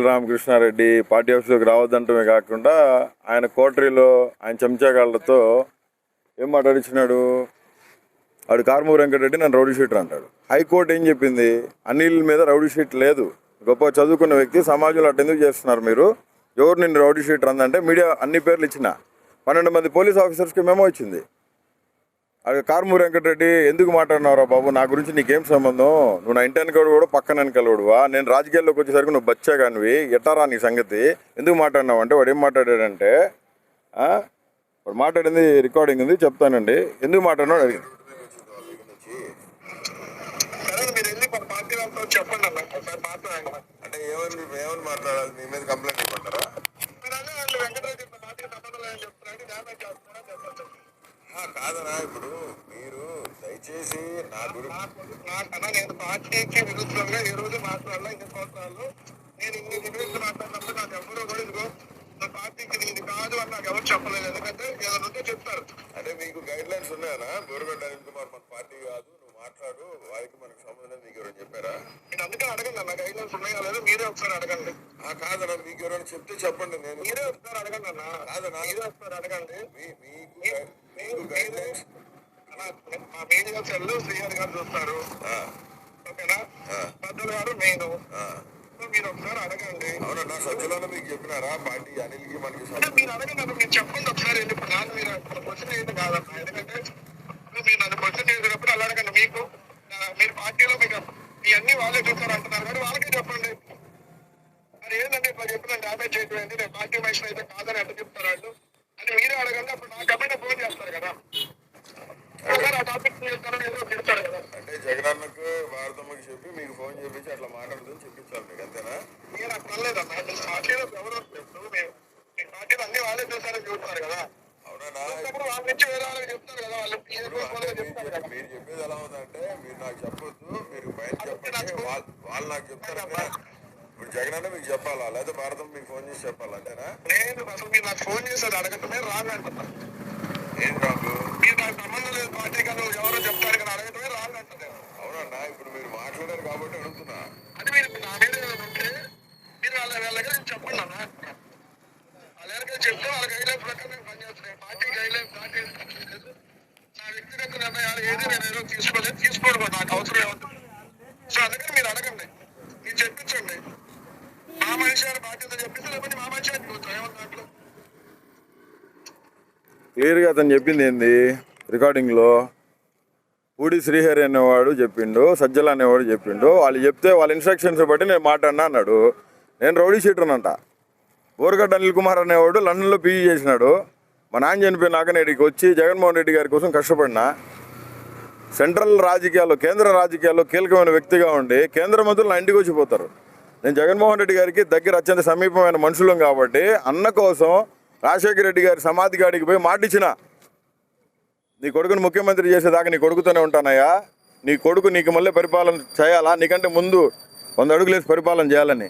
Ramakrishna Reddy party ఆఫీస్లోకి రావద్దంటమే కాకుండా ఆయన కోటరీలో ఆయన చెంచాగాళ్లతో ఏం మాట్లాడించినాడు. వాడు కారుమూరి వెంకటరెడ్డి నన్ను రౌడీ షీటర్ అంటాడు. హైకోర్టు ఏం చెప్పింది? అనిల్ మీద రౌడీ షీట్ లేదు, గొప్ప చదువుకున్న వ్యక్తి, సమాజంలో అటు ఎందుకు చేస్తున్నారు మీరు, ఎవరు నిన్ను రౌడీ షీటర్ అందంటే మీడియా అన్ని పేర్లు ఇచ్చిన 12 మంది పోలీస్ ఆఫీసర్స్కి మెమో ఇచ్చింది. అది కారుమూరి వెంకటరెడ్డి ఎందుకు మాట్లాడినావురా బాబు, నా గురించి నీకేం సంబంధం, నువ్వు నా ఇంటి వెనకడు కూడా పక్కన వెనకలుడువా, నేను రాజకీయాల్లోకి వచ్చేసరికి నువ్వు బచ్చా కానివి, ఎట్టారా నీ సంగతి, ఎందుకు మాట్లాడినావు అంటే వాడు ఏం మాట్లాడాడంటే, వాడు మాట్లాడింది రికార్డింగ్ ఉంది చెప్తానండి, ఎందుకు మాట్లాడినాడు అడిగింది. అంటే ఏమని మాట్లాడాలి, మీ మీద కంప్లైంట్ ఇవ్వమంటారా? కాదనా, ఇప్పుడు మీరు దయచేసి నా గురించి నేను పార్టీకి విరుద్ధంగా ఏ రోజు మాట్లాడాలా, ఇన్ని సంవత్సరాలు నేను ఇన్ని డిబేట్లు మాట్లాడినప్పుడు నాకు ఎవరో కూడా ఇదిగో నా పార్టీకి ఇది కాదు అని నాకు ఎవరు చెప్పలేదు. ఎందుకంటే ఏదైనా ఉంటే చెప్తారు. అంటే మీకు గైడ్ లైన్స్ ఉన్నాయనా, బోరుగడ్డ అనిల్ కుమార్ మన పార్టీ కాదు, నువ్వు మాట్లాడు, వారికి మనకు సంబంధం మీకు ఎవరైనా చెప్పారా? నేను అందుకే అడగండి అన్న, గైడ్ లైన్స్ ఉన్నాయా లేదా మీరే ఒకసారి అడగండి. కాదన్నా, మీకు ఎవరైనా చెప్తే చెప్పండి, నేను మీరే ఒకసారి అడగండి అన్న. కాదన్నా, మీరే ఒకసారి అడగండి. మీకు గైడ్ లైన్స్ మా మీడియా సెల్ శ్రీహరి గారు చూస్తారు, ఓకేనా, పెద్దలు గారు మెయిన్, మీరు ఒకసారి అడగండి. అవునన్నా, సజ్జలో మీకు చెప్పినారా పార్టీ అనిల్కి మనకి? మీరు అడగండి అన్న, మీరు చెప్పండి ఒకసారి. ఇప్పుడు నాకు మీరు క్వశ్చన్ ఏంటి కాదన్నా, ఎందుకంటే మీరు నన్ను క్వశ్చన్ చేసినప్పుడు అలా అడగండి. మీకు మీరు పార్టీలో మీకు ఇవన్నీ వాళ్ళే చూస్తారు అంటున్నారు కానీ వాళ్ళకే చెప్పండి. మరి ఏంటంటే ఇట్లా చెప్పిన డ్యామేజ్ చేయడం ఏంటి, నేను పార్టీ మనిషిని అయితే కాదని ఎట్లా చెప్తారు వాళ్ళు అని మీరే అడగండి. అప్పుడు నాకు కమిటీ ఫోన్ చేస్తారు కదా, ఆ టాపిక్ ఏదో తిడతారు కదా. అంటే జగనన్నకు భారతమ్మకి చెప్పి మీకు ఫోన్ చేపించి అట్లా మాట్లాడుతుంది చెప్పించాలి మీకు, అంతేనా? నేను నాకు పర్లేదమ్మా, మీ పార్టీలో ఎవరు ఇప్పుడు మీ పార్టీలో అన్ని వాళ్ళే చూస్తారని చూస్తారు కదా. అవునా, వాళ్ళ నుంచి వేరే వాళ్ళకి చెప్తారు కదా, వాళ్ళు మీరు చెప్పేది ఎలా ఉందంటే, మీరు నాకు చెప్పొద్దు, మీరు బయట చెప్పండి, వాళ్ళు నాకు చెప్తారు. ఇప్పుడు జగనన్న మీకు చెప్పాలా లేదా భారతం మీకు ఫోన్ చేసి చెప్పాలా, అంతేనా? నేను అసలు మీరు నాకు ఫోన్ చేసేది అడగటమే రాంగ్ అంటున్నా. ఏం రాంగ్? మీరు నాకు సంబంధం లేదు పార్టీ కదా, ఎవరో చెప్తారు కదా, అడగటమే రాంగ్ అంటుంది. అవునన్నా, ఇప్పుడు మీరు మాట్లాడారు కాబట్టి అడుగుతున్నా. అది మీరు నా మీద ఉంటే మీరు వాళ్ళ దగ్గర చెప్పండి అన్న, వాళ్ళ దగ్గర చెప్తే వాళ్ళ గైడ్ లైన్స్ ప్రకారం పనిచేస్తున్నాయి. పార్టీ గైడ్ లైన్స్ దాటి నా వ్యక్తిగత నిర్ణయాలు ఏది నేను ఏదో తీసుకోవడం నాకు అవసరం ఏమవుతుంది. సో అందుకని మీరు అడగండి, మీరు చెప్పించండి. మా మనిషి గారి బాధ్యత చెప్పింది, లేకపోతే మా మనిషి అని చూస్తాం ఏమన్నా దాంట్లో. క్లియర్గా అతను చెప్పింది ఏంది రికార్డింగ్లో, పూడి శ్రీహరి అనేవాడు చెప్పిండు, సజ్జల అనేవాడు చెప్పిండు, వాళ్ళు చెప్తే వాళ్ళ ఇన్స్ట్రక్షన్స్ బట్టి నేను మాట్లాడినా అన్నాడు. నేను రౌడీ షీటర్నంట. బోరుగడ్డ అనిల్ కుమార్ అనేవాడు లండన్లో పీజీ చేసినాడు. మా నాన్న చనిపోయినాక నేటికి వచ్చి జగన్మోహన్ రెడ్డి గారి కోసం కష్టపడినా. సెంట్రల్ రాజకీయాల్లో, కేంద్ర రాజకీయాల్లో కీలకమైన వ్యక్తిగా ఉండి కేంద్ర మంత్రులు నా ఇంటికి వచ్చిపోతారు. నేను జగన్మోహన్ రెడ్డి గారికి దగ్గర అత్యంత సమీపమైన మనుషులం కాబట్టి అన్న కోసం రాజశేఖర రెడ్డి గారి సమాధి కాడికి పోయి మాటిచ్చిన, నీ కొడుకుని ముఖ్యమంత్రి చేసేదాకా నీ కొడుకుతోనే ఉంటానయ్యా, నీ కొడుకు నీకు మళ్ళీ పరిపాలన చేయాలా, నీకంటే ముందు 100 అడుగులేసి పరిపాలన చేయాలని.